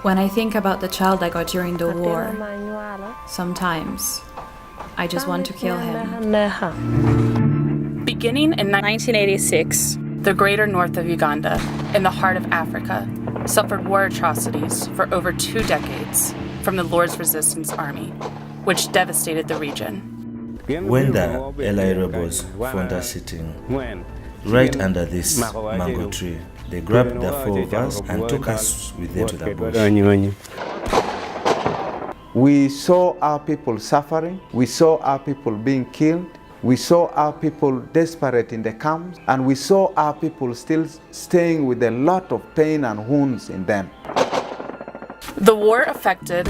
When I think about the child I got during the war, sometimes I just want to kill him. Beginning in 1986, the greater north of Uganda, in the heart of Africa, suffered war atrocities for over 2 decades from the Lord's Resistance Army, which devastated the region. When the Allied rebels found us sitting right under this mango tree, they grabbed the 4 of us and took us with them to the bush. We saw our people suffering, we saw our people being killed, we saw our people desperate in the camps, and we saw our people still staying with a lot of pain and wounds in them. The war affected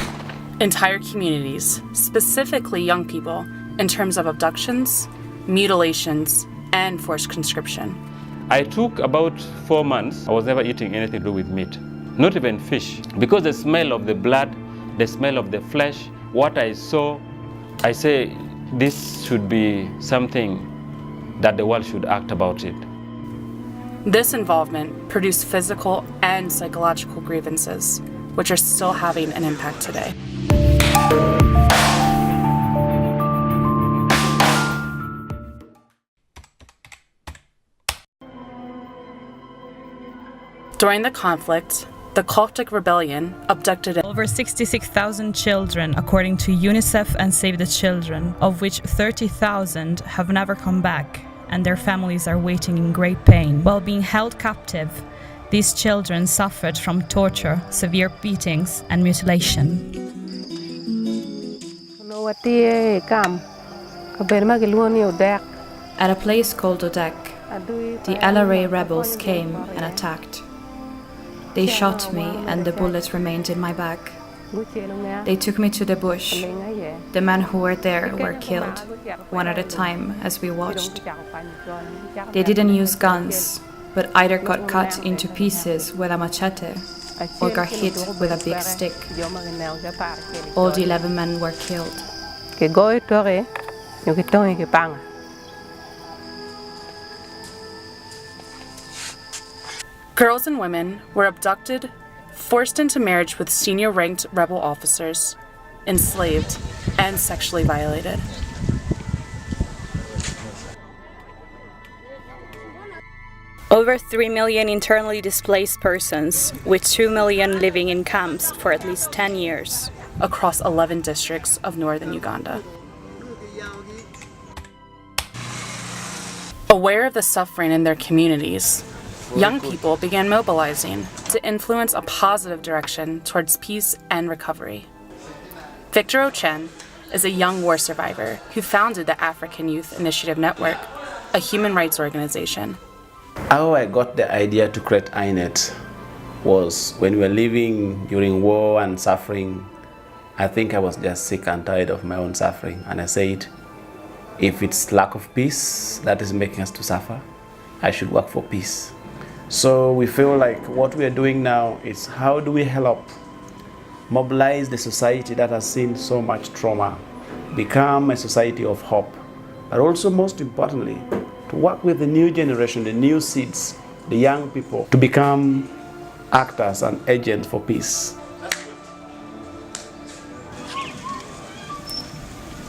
entire communities, specifically young people, in terms of abductions, mutilations, and forced conscription. I took about 4 months. I was never eating anything to do with meat, not even fish. Because the smell of the blood, the smell of the flesh, what I saw, I say this should be something that the world should act about it. This involvement produced physical and psychological grievances, which are still having an impact today. During the conflict, the Coptic rebellion abducted over 66,000 children, according to UNICEF and Save the Children, of which 30,000 have never come back, and their families are waiting in great pain. While being held captive, these children suffered from torture, severe beatings, and mutilation. At a place called Odek, the LRA rebels came and attacked. They shot me and the bullets remained in my back. They took me to the bush. The men who were there were killed, one at a time as we watched. They didn't use guns, but either got cut into pieces with a machete or got hit with a big stick. All the 11 men were killed. Girls and women were abducted, forced into marriage with senior-ranked rebel officers, enslaved, and sexually violated. Over 3 million internally displaced persons, with 2 million living in camps for at least 10 years, across 11 districts of northern Uganda. Aware of the suffering in their communities, young people began mobilizing to influence a positive direction towards peace and recovery. VICTOR OCHEN is a young war survivor who founded the African Youth Initiative Network, a human rights organization. How I got the idea to create AYINET was when we were living during war and suffering. I think I was just sick and tired of my own suffering, and I said, if it's lack of peace that is making us to suffer, I should work for peace. So we feel like what we are doing now is how do we help mobilize the society that has seen so much trauma, become a society of hope, but also most importantly, to work with the new generation, the new seeds, the young people, to become actors and agents for peace.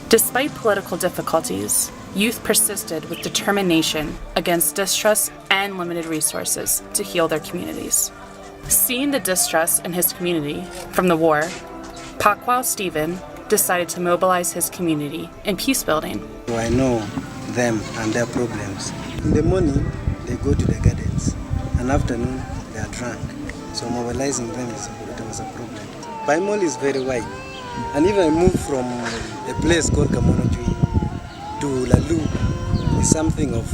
Despite political difficulties, youth persisted with determination against distrust and limited resources to heal their communities. Seeing the distress in his community from the war, Pakwao Stephen decided to mobilize his community in peace building. I know them and their problems. In the morning, they go to the gardens, and afternoon, they are drunk. So mobilizing them was a problem. Paimol is very wide, and even I moved from a place called Kamonojui to Lalu is something of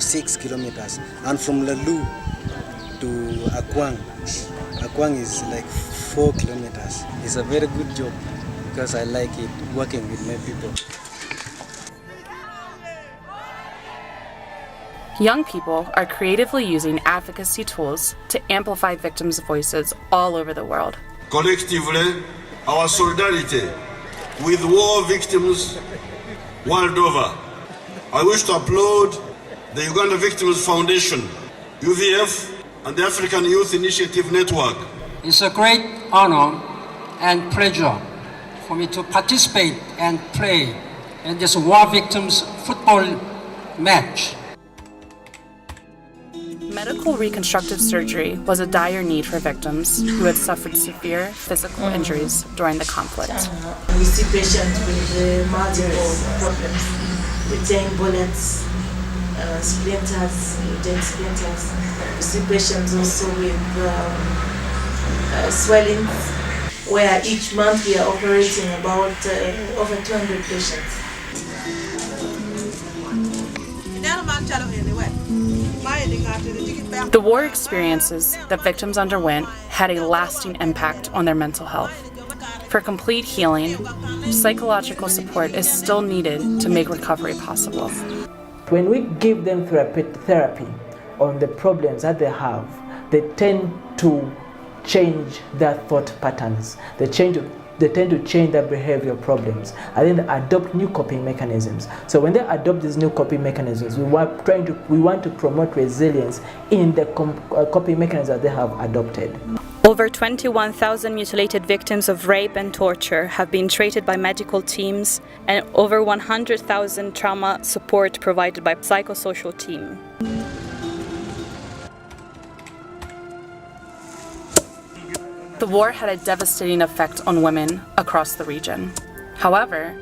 6 kilometers, and from Lalu to Akwang is like 4 kilometers. It's a very good job because I like it working with my people. Young people are creatively using advocacy tools to amplify victims' voices all over the world. Collectively, our solidarity with war victims world over. I wish to applaud the Uganda Victims Foundation, UVF, and the African Youth Initiative Network. It's a great honor and pleasure for me to participate and play in this war victims football match. Medical reconstructive surgery was a dire need for victims who had suffered severe physical injuries during the conflict. We see patients with multiple problems, with giant bullets, splinters, giant splinters. We see patients also with swellings, where each month we are operating about over 200 patients. The war experiences that victims underwent had a lasting impact on their mental health. For complete healing, psychological support is still needed to make recovery possible. When we give them therapy on the problems that they have, they tend to change their thought patterns. They tend to change their behavioral problems, and then they adopt new coping mechanisms. So when they adopt these new coping mechanisms, we want to promote resilience in the coping mechanisms that they have adopted. Over 21,000 mutilated victims of rape and torture have been treated by medical teams, and over 100,000 trauma support provided by psychosocial team. The war had a devastating effect on women across the region. However,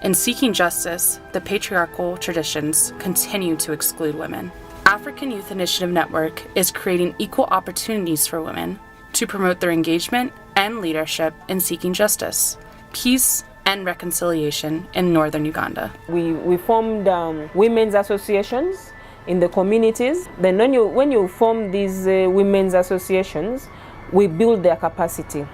in seeking justice, the patriarchal traditions continue to exclude women. African Youth Initiative Network is creating equal opportunities for women to promote their engagement and leadership in seeking justice, peace, and reconciliation in Northern Uganda. We formed women's associations in the communities. Then when you form these women's associations, we build their capacity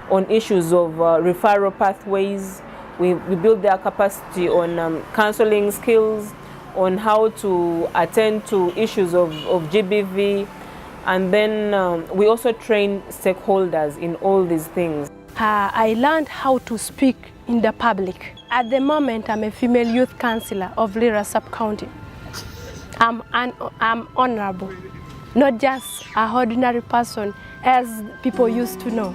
on issues of referral pathways. We build their capacity on counseling skills, on how to attend to issues of GBV, and then we also train stakeholders in all these things. I learned how to speak in the public. At the moment, I'm a female youth councillor of Lira Sub-County. I'm honorable, not just an ordinary person as people used to know.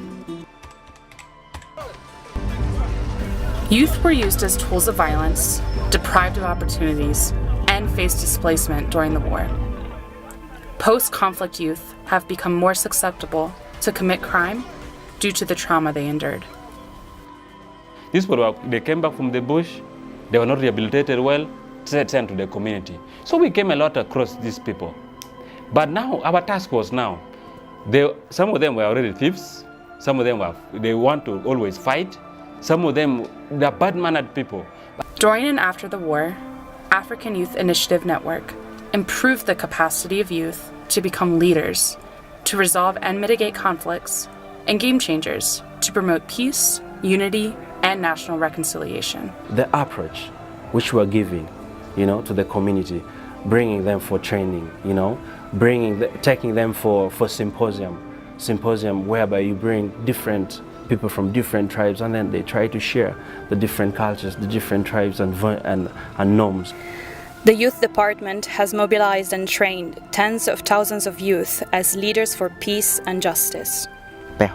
Youth were used as tools of violence, deprived of opportunities, and faced displacement during the war. Post-conflict youth have become more susceptible to commit crime due to the trauma they endured. These people, they came back from the bush, they were not rehabilitated well, sent to the community. So we came a lot across these people. But now, our task was now, some of them were already thieves, some of them they want to always fight, some of them, they're bad-mannered people. During and after the war, African Youth Initiative Network improved the capacity of youth to become leaders, to resolve and mitigate conflicts, and game changers to promote peace, unity, and national reconciliation. The approach which we're giving, to the community, bringing them for training, taking them for symposium whereby you bring different people from different tribes, and then they try to share the different cultures, the different tribes and norms. The youth department has mobilized and trained tens of thousands of youth as leaders for peace and justice. I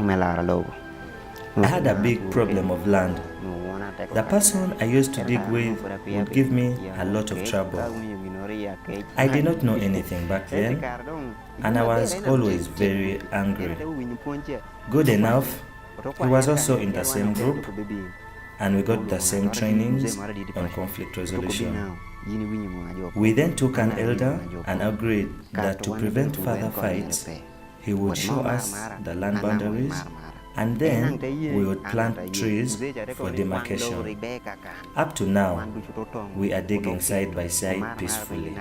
had a big problem of land. The person I used to dig with would give me a lot of trouble. I did not know anything back then, and I was always very angry. Good enough, he was also in the same group, and we got the same trainings on conflict resolution. We then took an elder and agreed that to prevent further fights, he would show us the land boundaries, and then we would plant trees for demarcation. Up to now, we are digging side by side peacefully.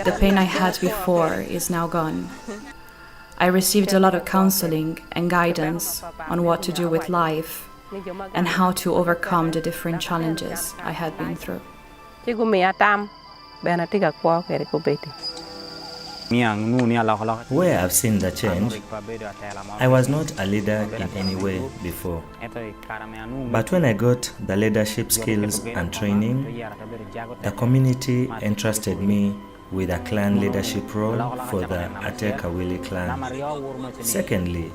The pain I had before is now gone. I received a lot of counseling and guidance on what to do with life and how to overcome the different challenges I had been through. Where I've seen the change, I was not a leader in any way before. But when I got the leadership skills and training, the community entrusted me with a clan leadership role for the Atekawili clan. Secondly,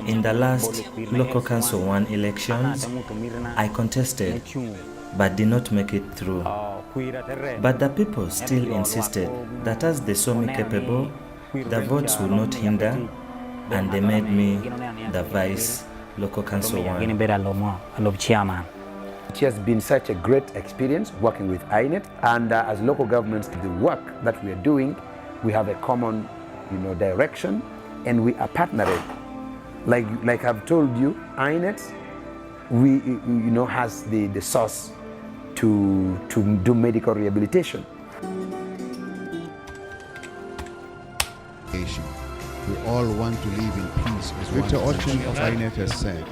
in the last local council 1 elections, I contested but did not make it through. But the people still insisted that as they saw me capable, the votes would not hinder, and they made me the vice local council 1. It has been such a great experience working with AYINET, and as local governments, the work that we are doing, we have a common, direction, and we are partnering. Like I've told you, AYINET, has the source to do medical rehabilitation. We all want to live in peace. As VICTOR OCHEN of AYINET has said.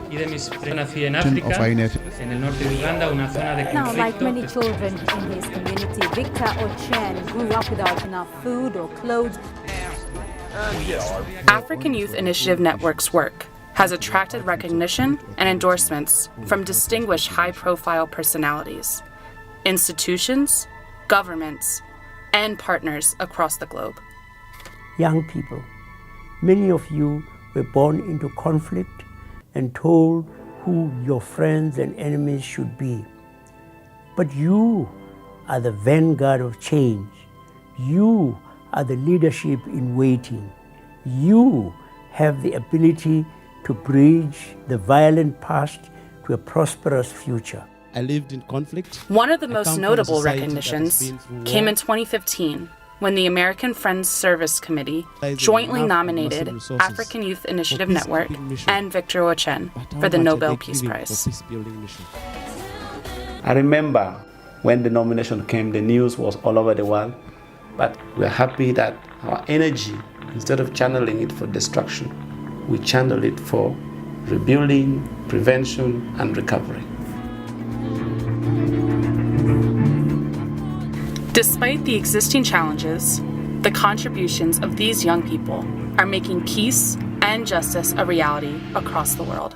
Now, like many children in his community, VICTOR OCHEN grew up without enough food or clothes. African Youth Initiative Network's work has attracted recognition and endorsements from distinguished high-profile personalities, institutions, governments, and partners across the globe. Young people, many of you were born into conflict and told who your friends and enemies should be. But you are the vanguard of change. You are the leadership in waiting. You have the ability to bridge the violent past to a prosperous future. I lived in conflict. One of the most notable recognitions came in 2015 when the American Friends Service Committee jointly nominated African Youth Initiative Network and VICTOR OCHEN for the Nobel Peace Prize. I remember when the nomination came, the news was all over the world, but we're happy that our energy, instead of channeling it for destruction, we channel it for rebuilding, prevention, and recovery. Despite the existing challenges, the contributions of these young people are making peace and justice a reality across the world.